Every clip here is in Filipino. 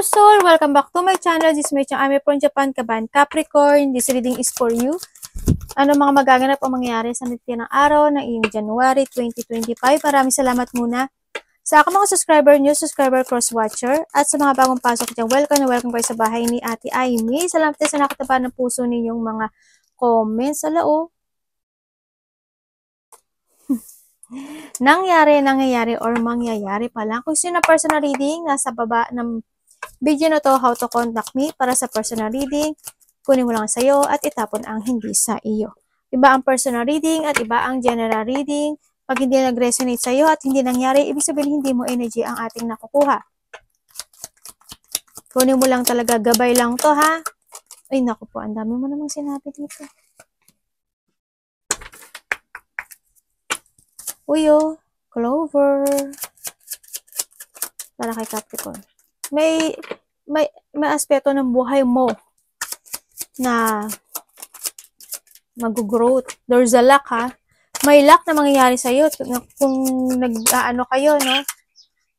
Hello Soul! Welcome back to my channel. This is my channel. I'm from Japan, Kaban, Capricorn. This reading is for you. Ano mga magaganap o mangyayari sa ng araw ng iyong January 2025. Maraming salamat muna sa mga subscriber nyo, subscriber cross-watcher, at sa mga bagong pasok dyan. Welcome na welcome kayo sa bahay ni Ate Aimee. Salamat sa nakataba ng puso ninyong mga comments. Alao. nangyayari or mangyayari pa lang. Kung sino na personal reading, nasa baba ng video na to, how to contact me para sa personal reading. Kunin mo lang sa'yo at itapon ang hindi sa iyo. Iba ang personal reading at iba ang general reading. Pag hindi nag-resonate sa'yo at hindi nangyari, ibig sabihin hindi mo energy ang ating nakukuha. Kunin mo lang talaga, gabay lang to ha. Ay naku po, ang dami mo namang sinabi dito. Uyo, Clover. Para kay Capricorn. May aspeto ng buhay mo na mag-growth. There's a luck ha. May luck na mangyayari sa iyo kung nag-aano kayo, no?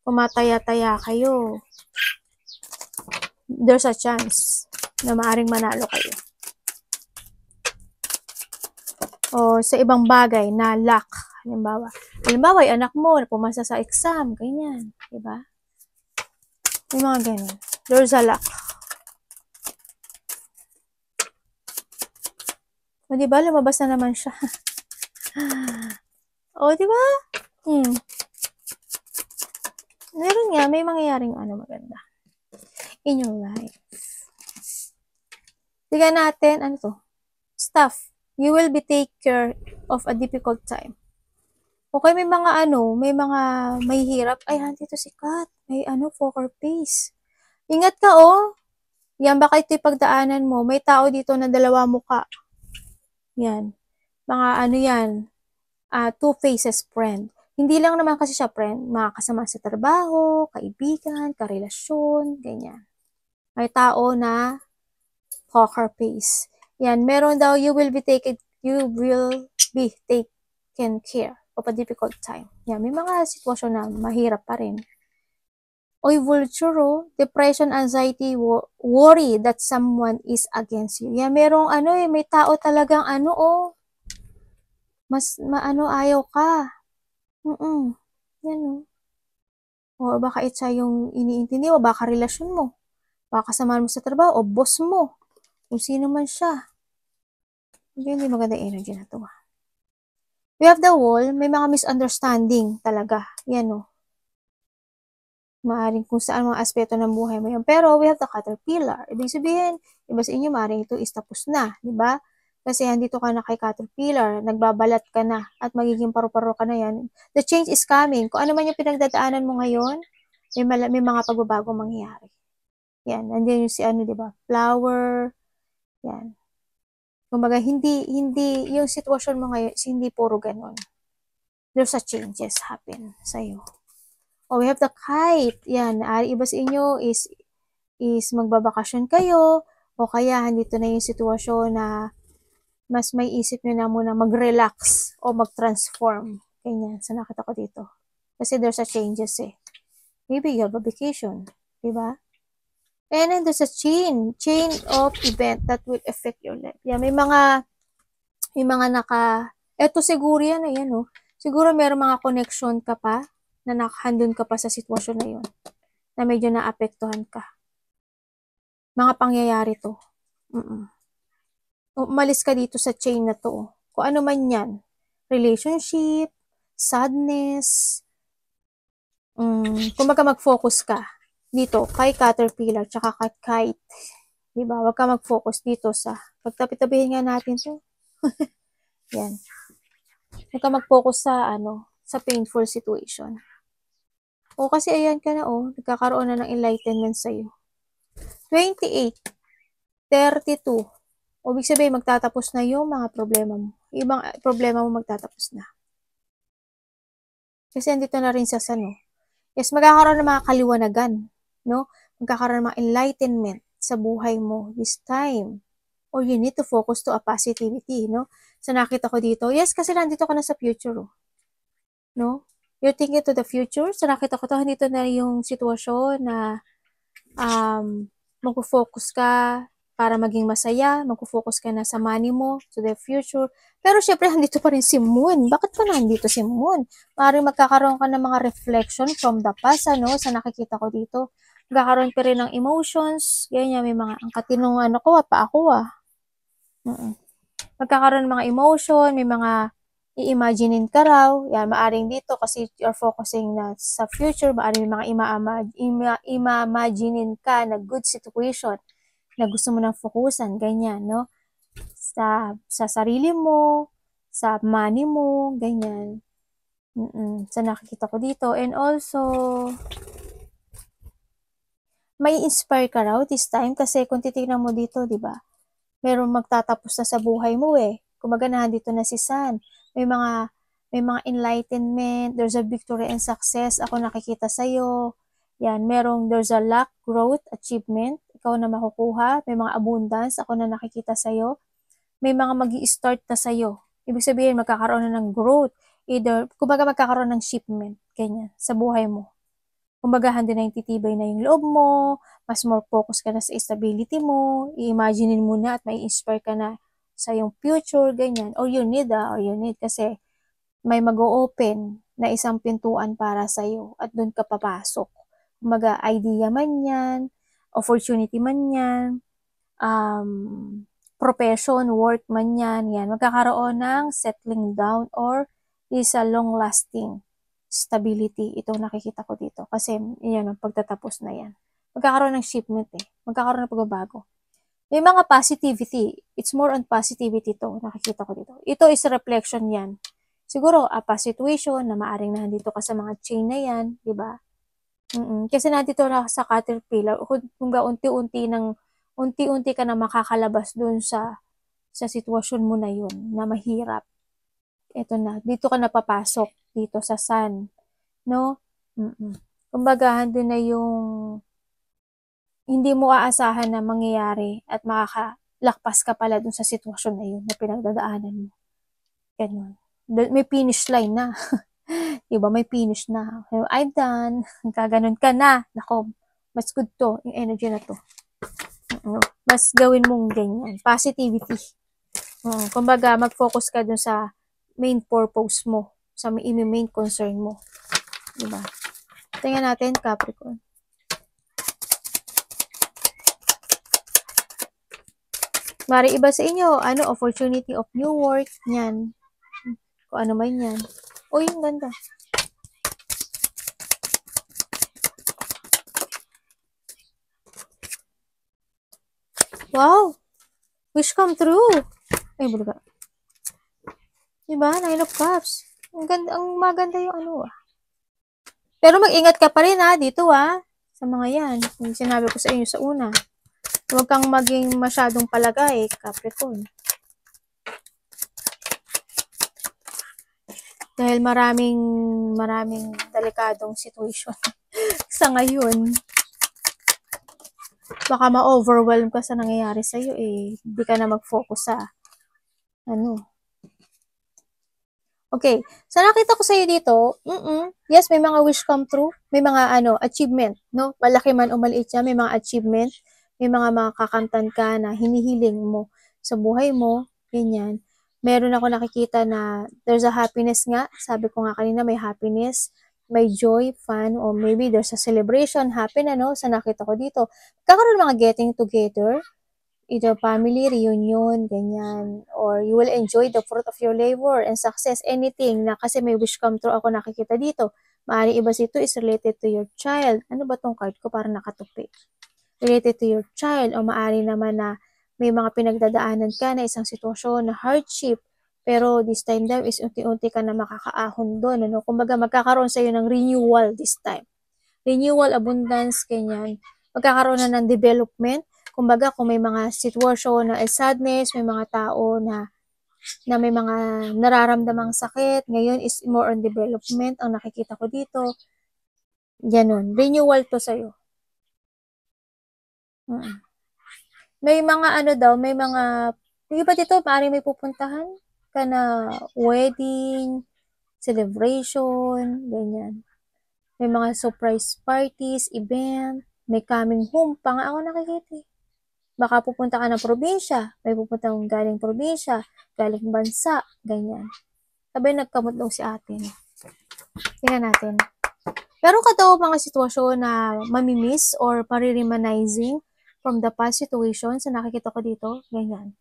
Kumataya-taya kayo. There's a chance na maaring manalo kayo. O sa ibang bagay na luck. Halimbawa, yung anak mo na pumasa sa exam, ganyan, 'di ba? May mga ganyan. There's a luck. O, diba? Lumabas na naman siya. O, diba? Meron nga, may mangyayaring maganda. In your life. Tignan natin, ano to? Stuff. You will be take care of a difficult time. Okay, may mga may hirap. Ay, dito si Kat. May poker face. Ingat ka, oh. Yan, baka ito'y pagdaanan mo. May tao dito na dalawa muka. Yan. Mga yan. Two faces friend. Hindi lang naman kasi siya friend. Mga kasama sa trabaho, kaibigan, karelasyon, ganyan. May tao na poker face. Yan. Meron daw, you will be taken care of a difficult time. Yan. May mga sitwasyon na mahirap pa rin. Oy, vulture, depression, anxiety, worry that someone is against you. Yan, merong may tao talagang mas ayaw ka. Yan, o baka itsa yung iniintindi mo, baka relasyon mo, baka kasamahan mo sa trabaho, o boss mo, kung sino man siya. Hindi maganda energy na to. We have the wall, may mga misunderstanding talaga. Yan, maaring kung saan mga aspeto ng buhay mo yan. Pero we have the caterpillar. Ibig sabihin, iba sa inyo, maaring ito is tapos na. Diba? Kasi andito ka na kay caterpillar, nagbabalat ka na, at magiging paru-paro ka na yan. The change is coming. Kung ano man yung pinagdadaanan mo ngayon, may mga pagbabago mangyayari. Yan. Nandiyan yung si diba? Flower. Yan. Kumbaga, hindi yung sitwasyon mo ngayon, hindi puro ganon. There's a changes happen sa'yo. Oh, we have the kite. Yan, iba sa inyo is magbabakasyon kayo, o kaya andito na yung sitwasyon na mas may isip nyo na muna mag-relax o mag-transform. Ganyan, sa nakita ko dito. Kasi there's a changes Maybe you have a vacation. Diba? And then there's a chain of event that will affect your life. Yan, may mga eto siguro yan, siguro meron mga connection ka pa, na nakahandon ka pa sa sitwasyon na yun, na medyo naapektuhan ka. Mga pangyayari to. Umalis ka dito sa chain na to. Kung ano man yan. Relationship, sadness, kumbaga mag-focus ka dito kay caterpillar, tsaka kay kite. Diba? Huwag ka mag-focus dito sa, pagtabi-tabihin nga natin to. Yan. Huwag ka mag-focus sa, sa painful situation. O kasi ayan ka na nagkakaroon na ng enlightenment sa'yo. 28, 32. O ibig sabihin, magtatapos na yung mga problema mo. Ibang problema mo magtatapos na. Kasi andito na rin sa Yes, magkakaroon ng mga kaliwanagan. No? Magkakaroon ng mga enlightenment sa buhay mo this time. Or you need to focus to a positivity. No? So nakita ko dito, yes, kasi nandito ka na sa future. No? You're thinking to the future. So nakita ko to, dito na yung sitwasyon na magfo-focus ka para maging masaya, magfo-focus ka na sa money mo, to the future. Pero syempre, nandito pa rin si Moon. Bakit pa nandito si Moon? Maaaring magkakaroon ka ng mga reflection from the past, ano, sa nakikita ko dito. Magkakaroon pa rin ng emotions, ganyan, may mga, ang katinong ano ko, pa ako Magkakaroon ng mga emotion, may mga i-imaginein ka raw, yan, maaring dito kasi you're focusing na sa future, maaring may mga ima-imaginein ka na good situation na gusto mo nang focusan, ganyan, no? Sa sarili mo, sa money mo, ganyan. Sa nakikita ko dito. And also, may inspire ka raw this time kasi kung titignan mo dito, di ba? Merong magtatapos na sa buhay mo eh. Kumbaga nandito na si Sun. May mga enlightenment, there's a victory and success ako nakikita sa iyo. Yan, there's a luck, growth, achievement, ikaw na makukuha. May mga abundance ako na nakikita sa iyo. May mga magi-start na sa iyo. Ibig sabihin magkakaroon na ng growth, either kumbaga magkakaroon ng shipment ganyan sa buhay mo. Kumbaga, handi na yung titibay na yung loob mo, mas more focus ka na sa stability mo, i-imaginein mo na at may inspire ka na sa yung future, ganyan. Or you need kasi may mag-o-open na isang pintuan para sa iyo at doon ka papasok. Kumbaga, idea man yan, opportunity man yan, profession, work man yan, magkakaroon ng settling down or is a long-lasting stability. Itong nakikita ko dito. Kasi, yan, pagtatapos na yan. Magkakaroon ng shipment Magkakaroon ng pagbabago. May mga positivity. It's more on positivity to. Nakikita ko dito. Ito is reflection yan. Siguro, a past situation na maaring nandito ka sa mga chain na yan. Diba? Kasi nandito na sa caterpillar. Kung unti-unti ka na makakalabas dun sa sitwasyon mo na yun na mahirap. Ito na. Dito ka na papasok dito sa sun, no? Kumbaga, doon na yung hindi mo aasahan na mangyayari at makakalakpas ka pala dun sa sitwasyon na yun na pinagdadaanan mo. Ganun. May finish line na. Diba? May finish na. I'm done. Kaganon ka na. Nako, mas good to. Yung energy na to. Mas gawin mong ganyan. Positivity. Kumbaga, mag-focus ka dun sa main purpose mo, sa main concern mo. Diba? Tingnan natin, Capricorn. Mari iba sa inyo, opportunity of new work, yan. Kung ano man yan. Uy, yung ganda. Wow! Wish come true! Ay, bulaga. Diba? 9 of Cups. Ang maganda yung Pero mag-ingat ka pa rin dito sa mga yan. Yung sinabi ko sa inyo sa una. Huwag kang maging masyadong palagay, Capricorn. Dahil maraming delikadong situation sa ngayon. Baka ma-overwhelm ka sa nangyayari sa'yo Hindi ka na mag-focus sa Okay. So, nakita ko sa'yo dito, yes, may mga wish come true. May mga, achievement, no? Malaki man o maliit yan, may mga achievement. May mga makakamtan ka na hinihiling mo sa buhay mo. Ganyan. Meron ako nakikita na there's a happiness nga. Sabi ko nga kanina, may happiness, may joy, fun, or maybe there's a celebration, happy na, no? Sa nakita ko dito. Kakaroon mga getting together, either family reunion, ganyan, or you will enjoy the fruit of your labor and success, anything na kasi may wish come true ako nakikita dito. Maaaring iba dito is related to your child. Ano ba tong card ko? Parang nakatupi. Related to your child, o maaari naman na may mga pinagdadaanan ka na isang sitwasyon na hardship, pero this time daw is unti-unti ka na makakaahon doon. Kumbaga magkakaroon sa'yo ng renewal this time. Renewal, abundance, ganyan. Magkakaroon na ng development. Kumbaga, kung may mga sitwasyon na sadness, may mga tao na may mga nararamdamang sakit, ngayon is more on development ang nakikita ko dito. Ganun. Renewal to sa'yo. May mga may mga, hindi ba dito, maaaring may pupuntahan ka na wedding, celebration, ganyan. May mga surprise parties, event, May coming home pa nga ako nakikita eh. Baka pupunta ka ng probinsya, may pupunta kang galing probinsya, galing bansa, ganyan. Sabay nagkamot daw si ate. Tingnan natin. Meron ka daw mga sitwasyon na mamimiss or pare-reminiscing from the past situations na nakikita ko dito, ganyan.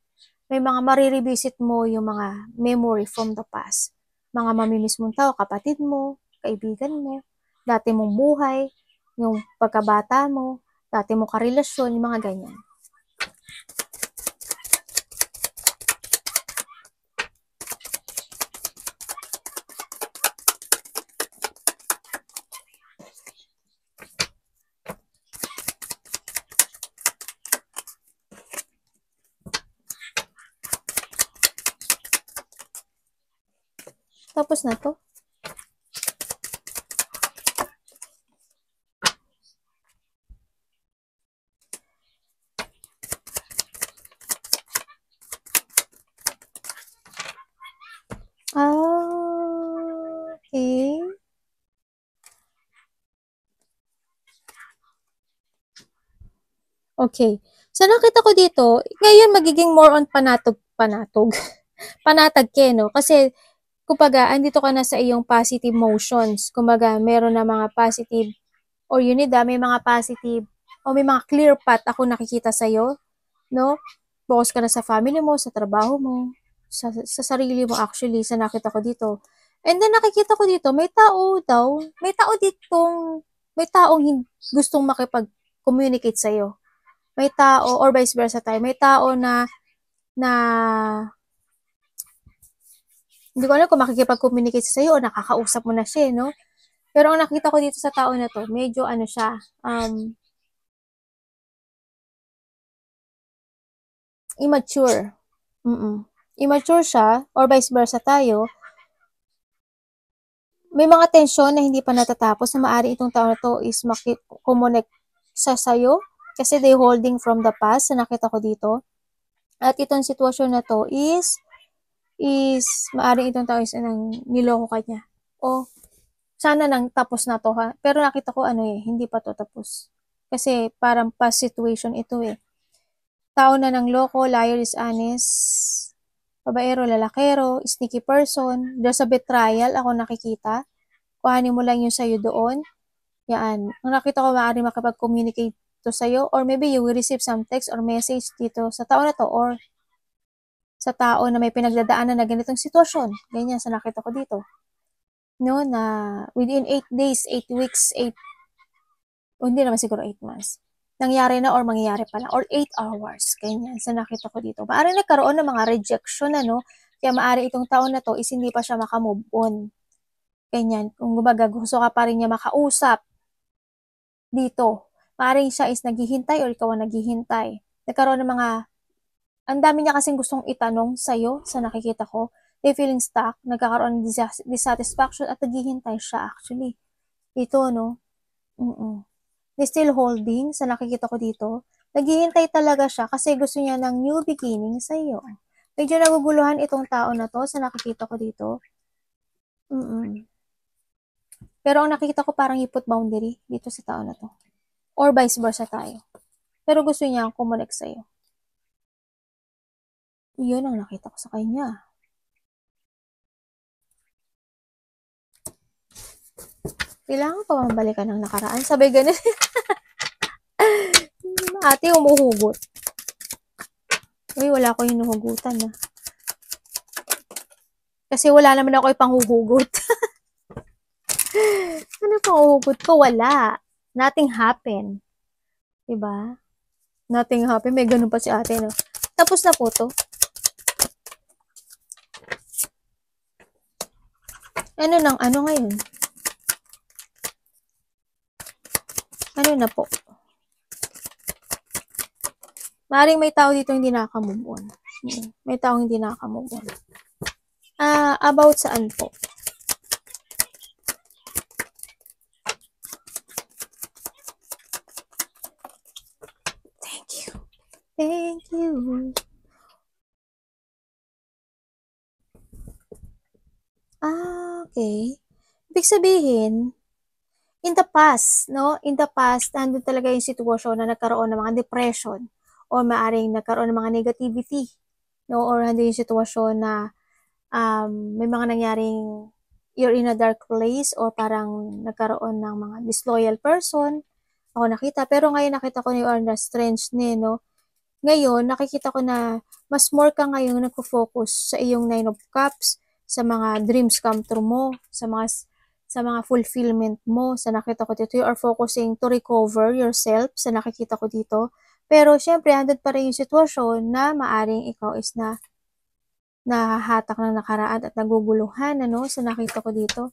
May mga marirevisit mo yung mga memory from the past. Mga mamimiss mong tao, kapatid mo, kaibigan mo, dati mong buhay, yung pagkabata mo, dati mong karelasyon, yung mga ganyan. Tapos na to. Okay. Okay. So, nakita ko dito, ngayon magiging more on panatog. Panatag ke, no? Kasi, kumbaga, andito ka na sa iyong positive motions. Kumbaga, meron na mga positive, or may mga positive, o may mga clear path ako nakikita sa'yo, no? Focus ka na sa family mo, sa trabaho mo, sa sarili mo actually, sa nakita ko dito. And then, nakikita ko dito, may taong gustong makipag-communicate sa'yo. May tao, or vice versa tayo, may tao na hindi ko alam kung makikipag-communicate sa'yo o nakakausap mo na siya, no? Pero ang nakita ko dito sa tao na to, medyo siya, immature. Immature siya, or vice versa tayo, may mga tensyon na hindi pa natatapos na maaari itong tao na to is makikomunik sa sayo kasi they holding from the past na nakita ko dito. At itong sitwasyon na to is maaari itong tao is niloko ka niya. O sana nang tapos na to ha. Pero nakita ko hindi pa to tapos. Kasi parang past situation ito eh. Tao na ng loko, liar, dishonest, babaero, lalakero, sneaky person. There's a betrayal ako nakikita. Kuhanin mo lang yung sa'yo doon. Yan. Ang nakita ko, maaari makapag-communicate to sa'yo or maybe you will receive some text or message dito sa tao na to or sa tao na may pinagdadaanan na ganitong sitwasyon. Ganyan sa nakita ko dito. No, na within 8 days, 8 weeks, hindi naman siguro 8 months. Nangyari na or mangyayari pa lang or 8 hours. Ganyan sa nakita ko dito. Maaari nagkaroon ng mga rejection kaya maaari itong tao na to is hindi pa siya makamove on. Ganyan. Kung gumaga, gusto ka pa rin niya makausap dito. Maaaring siya is naghihintay or ikaw ang naghihintay. Nagkaroon ng ang dami niya kasing gustong itanong sa'yo sa nakikita ko. They feeling stuck, nagkakaroon ng dissatisfaction at naghihintay siya actually. Ito, no? They still holding sa nakikita ko dito. Naghihintay talaga siya kasi gusto niya ng new beginning sa'yo. Medyo naguguluhan itong tao na to sa nakikita ko dito. Pero ang nakikita ko parang ipot boundary dito sa tao na to. Or vice versa tayo. Pero gusto niya kumonek sa'yo. Yun ang nakita ko sa kanya. Kailangan pa mabalikan ng nakaraan. Sabay ganun. Ate, umuhugot. Uy, wala ko hinuhugutan na. Kasi wala naman ako ipanghuhugot. Ano pang uhugot ko? Wala. Nothing happened. Diba? Nothing happened. May ganun pa si ate, no? Tapos na po to. Ano ngayon? Ano na po? Maring may tao dito hindi nakaka-move on. May tao hindi nakaka-move on. About saan po? Thank you. Thank you. Okay. Ibig sabihin, in the past, no? In the past, nandun talaga yung sitwasyon na nagkaroon ng mga depression o maaring nagkaroon ng mga negativity, no? Or nandun yung sitwasyon na may mga nangyaring you're in a dark place or parang nagkaroon ng mga disloyal person. Ako nakita. Pero ngayon nakita ko na you are the strength ni, no? Ngayon, nakikita ko na mas more ka ngayon nagfo-focus sa iyong Nine of Cups, sa mga dreams come true mo, sa mga fulfillment mo, sa nakita ko dito. You are focusing to recover yourself, sa nakikita ko dito. Pero syempre, andun pa rin yung sitwasyon na maaring ikaw is na nahahatak ng nakaraan at naguguluhan, ano, sa nakita ko dito.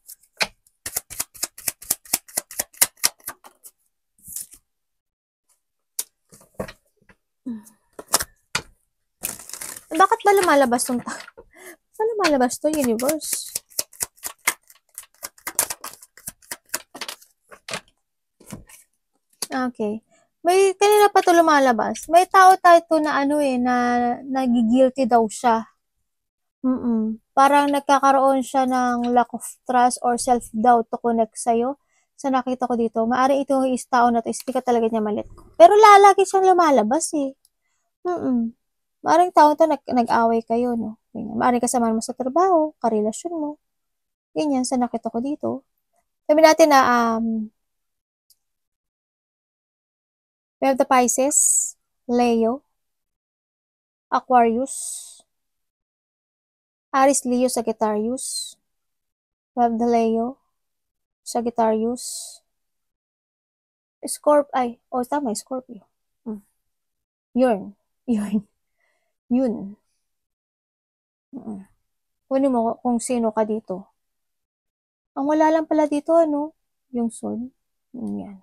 Bakit ba lumalabas tong saan lumalabas to, universe? Okay. May kanina pa to lumalabas. May tao tayo to na ano na nagigilty daw siya. Parang nagkakaroon siya ng lack of trust or self-doubt to connect sa'yo. Sa nakita ko dito, maaari ito is tao na to, is di ka talaga niya malit. Pero lalaki siyang lumalabas eh. Maaaring tao to nag-away kayo, no? Maaaring kasama mo sa trabaho, karelasyon mo. Ganyan, sa nakita ko dito. Sabi natin na, we have the Pisces, Leo, Aquarius, Aries, Leo, Sagittarius. We have the Leo, Sagittarius, tama, Scorpio. Yun. Kunin mo kung sino ka dito. Ang wala lang pala dito, ano? Yung Sun. Yan.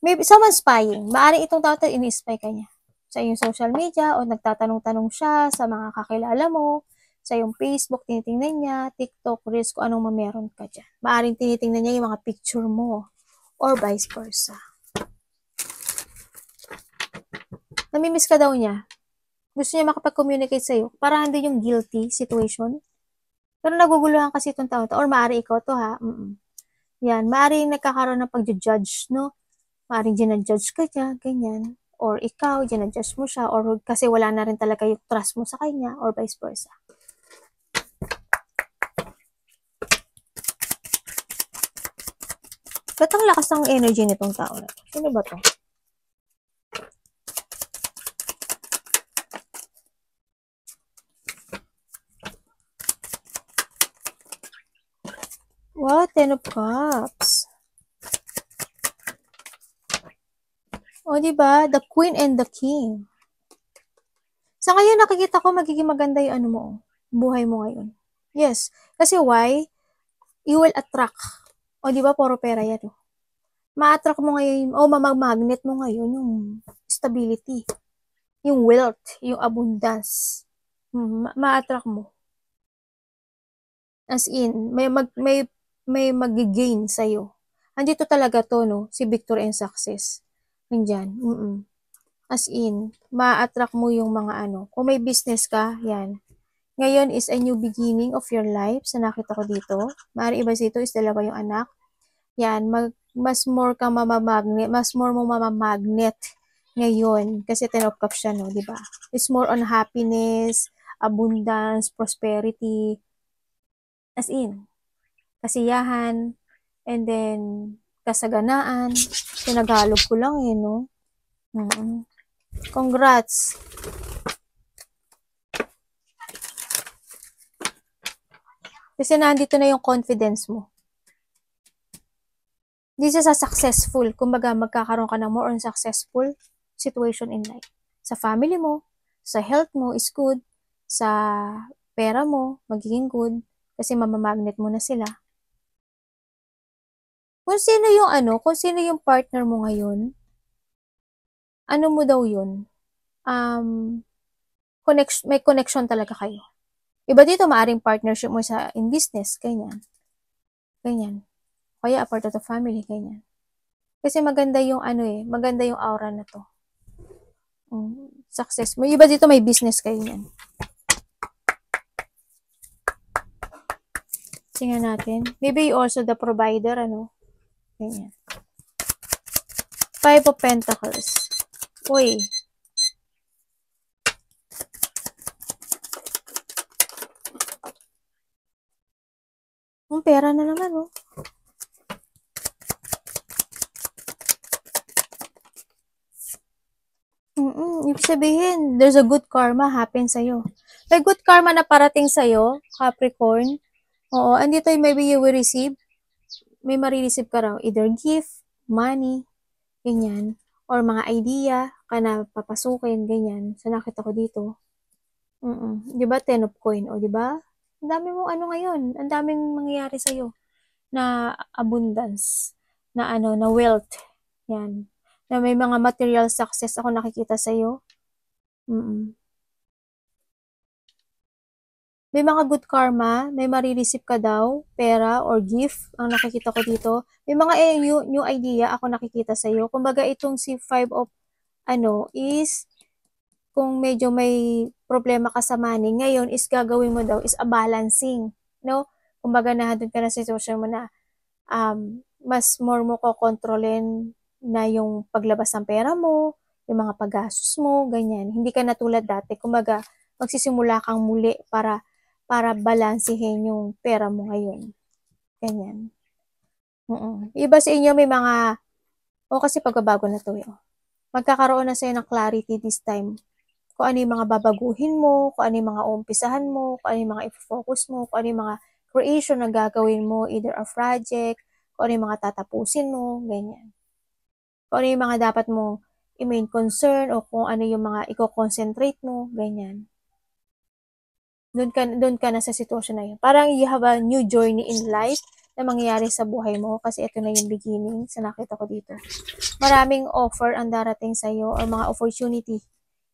Maybe someone spying. Maaring itong tao ini-spy ka niya. Sa iyong social media o nagtatanong-tanong siya sa mga kakilala mo, sa iyong Facebook, tinitingnan niya, TikTok, Reels, kung anong meron ka dyan. Maaring tinitingnan niya yung mga picture mo or vice versa. Namimiss ka daw niya. Gusto niya makapag-communicate sa'yo. Para hindi yung guilty situation. Pero naguguluhan kasi itong tao to. Or maaari ikaw to, ha? Yan. Maaari nagkakaroon ng pag-judge, no? Maaari ginajudge ka niya, ganyan. Or ikaw, ginajudge mo siya. Or kasi wala na rin talaga yung trust mo sa kanya. Or vice versa. Ba't ang lakas ng energy nitong tao na to? Sino ba to? Wow, 10 of Cups. O, diba? The Queen and the King. Sa ngayon, nakikita ko magiging maganda yung ano mo, buhay mo ngayon. Yes. Kasi why? You will attract. O, diba? Puro pera yan. Ma-attract mo ngayon, o mamag-magnet mo ngayon yung stability. Yung wealth, yung abundance. Ma-attract mo. As in, may mag-gain sa'yo. Andito talaga to, no? Si victory and success. Nandyan. As in, ma-attract mo yung mga ano. Kung may business ka, yan. Ngayon is a new beginning of your life. Sa nakita ko dito. Maaari iba dito is dalawa yung anak. Yan. Mas more ka mamamagnet. Mas more mo mamamagnet ngayon. Kasi 10 of Cups siya, no? Diba? It's more on happiness, abundance, prosperity. As in, kasiyahan, and then, kasaganaan. Sinagalog ko lang no? Congrats! Kasi nandito na yung confidence mo. This is a successful. Kumbaga, magkakaroon ka ng more on successful situation in life. Sa family mo, sa health mo is good. Sa pera mo, magiging good. Kasi mamamagnet mo na sila. Kung sino yung partner mo ngayon, ano mo daw yun? May connection talaga kayo. Iba dito, maaring partnership mo in business, ganyan. Kaya a part of the family, ganyan. Kasi maganda yung maganda yung aura na to. Success mo. Iba dito, may business kayo yan. Tingnan natin. Maybe you also the provider, Ganyan. Five of Pentacles. Uy. Ang pera na naman, oh. Ibig sabihin, there's a good karma happen sa'yo. May good karma na parating sa'yo, Capricorn. Oo, andito yung maybe you will receive. May marireceive ka raw. Either gift, money, ganyan. Or mga idea ka na papasukin, ganyan. So, nakita ko dito. Di ba, Ten of Coin? O, di ba? Ang dami mo ano ngayon. Ang daming mangyayari sa'yo na abundance, na ano, na wealth. Yan. Na may mga material success ako nakikita sa'yo. May mga good karma, may marireceive ka daw, pera or gift, ang nakikita ko dito. May mga new idea ako nakikita sa'yo. Kumbaga itong si Five of, is, kung medyo may problema ka sa money, ngayon is gagawin mo daw is a balancing, no? Kumbaga nandun ka na sa sitwasyon mo na, mas more mo kokontrolin na yung paglabas ng pera mo, yung mga paggastos mo, ganyan. Hindi ka na tulad dati. Kumbaga, magsisimula kang muli para balansehin yung pera mo ngayon. Ganyan. Iba sa inyo may mga, kasi pagbabago na to. Magkakaroon na sa'yo ng clarity this time. Kung ano yung mga babaguhin mo, kung ano yung mga uumpisahan mo, kung ano yung mga i-focus mo, kung ano yung mga creation na gagawin mo, either a project, kung ano yung mga tatapusin mo, ganyan. Kung ano yung mga dapat mo i-main concern, o kung ano yung mga i-concentrate mo, ganyan. Doon ka na sa sitwasyon na yun. Parang you have a new journey in life na mangyayari sa buhay mo kasi ito na yung beginning sa nakita ko dito. Maraming offer ang darating sa iyo or mga opportunity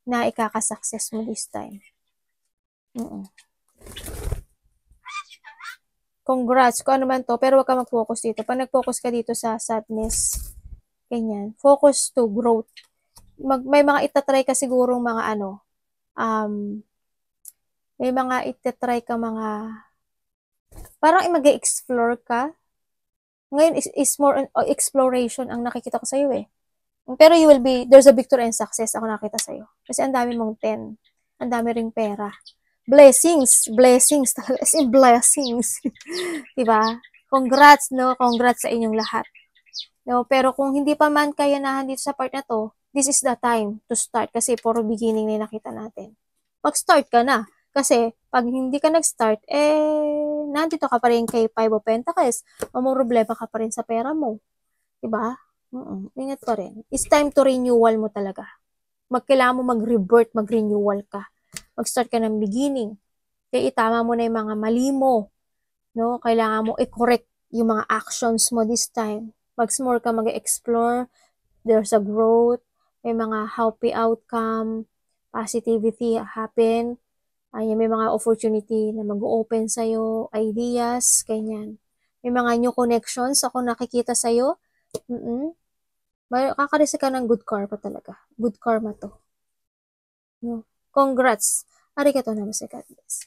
na ikakasuccess mo this time. Congrats kung ano man to, pero wag ka mag-focus dito. Pag nag-focus ka dito sa sadness, ganyan, focus to growth. May mga itatry ka sigurong mga may mga itatry ka mga, parang mag-explore ka. Ngayon is more on exploration ang nakikita ko sa iyo eh. Pero there's a victory and success ako nakita sa iyo. Kasi ang dami mong 10. Ang dami ring pera. Blessings talaga. As in blessings. Diba? Congrats, no? Congrats sa inyong lahat. No? Pero kung hindi pa man kaya na dito sa part na to, this is the time to start kasi puro beginning na nakita natin. Mag-start ka na. Kasi, pag hindi ka nag-start, nandito ka pa rin kay Five of Pentacles. Problema ka pa rin sa pera mo. Diba? Ingat pa rin. It's time to renewal mo talaga. Kailangan mo mag-revert, mag-renewal ka. Mag-start ka ng beginning. Kaya itama mo na yung mga mali mo. No? Kailangan mo i-correct yung mga actions mo this time. More ka mag-explore. There's a growth. May mga happy outcome. Positivity happen. May mga opportunity na mag-open sa'yo, ideas, ganyan. May mga new connections ako nakikita sa'yo. Kakareceive ka ng good karma talaga. Good karma to. No? Congrats. Arigatou namaste, God bless.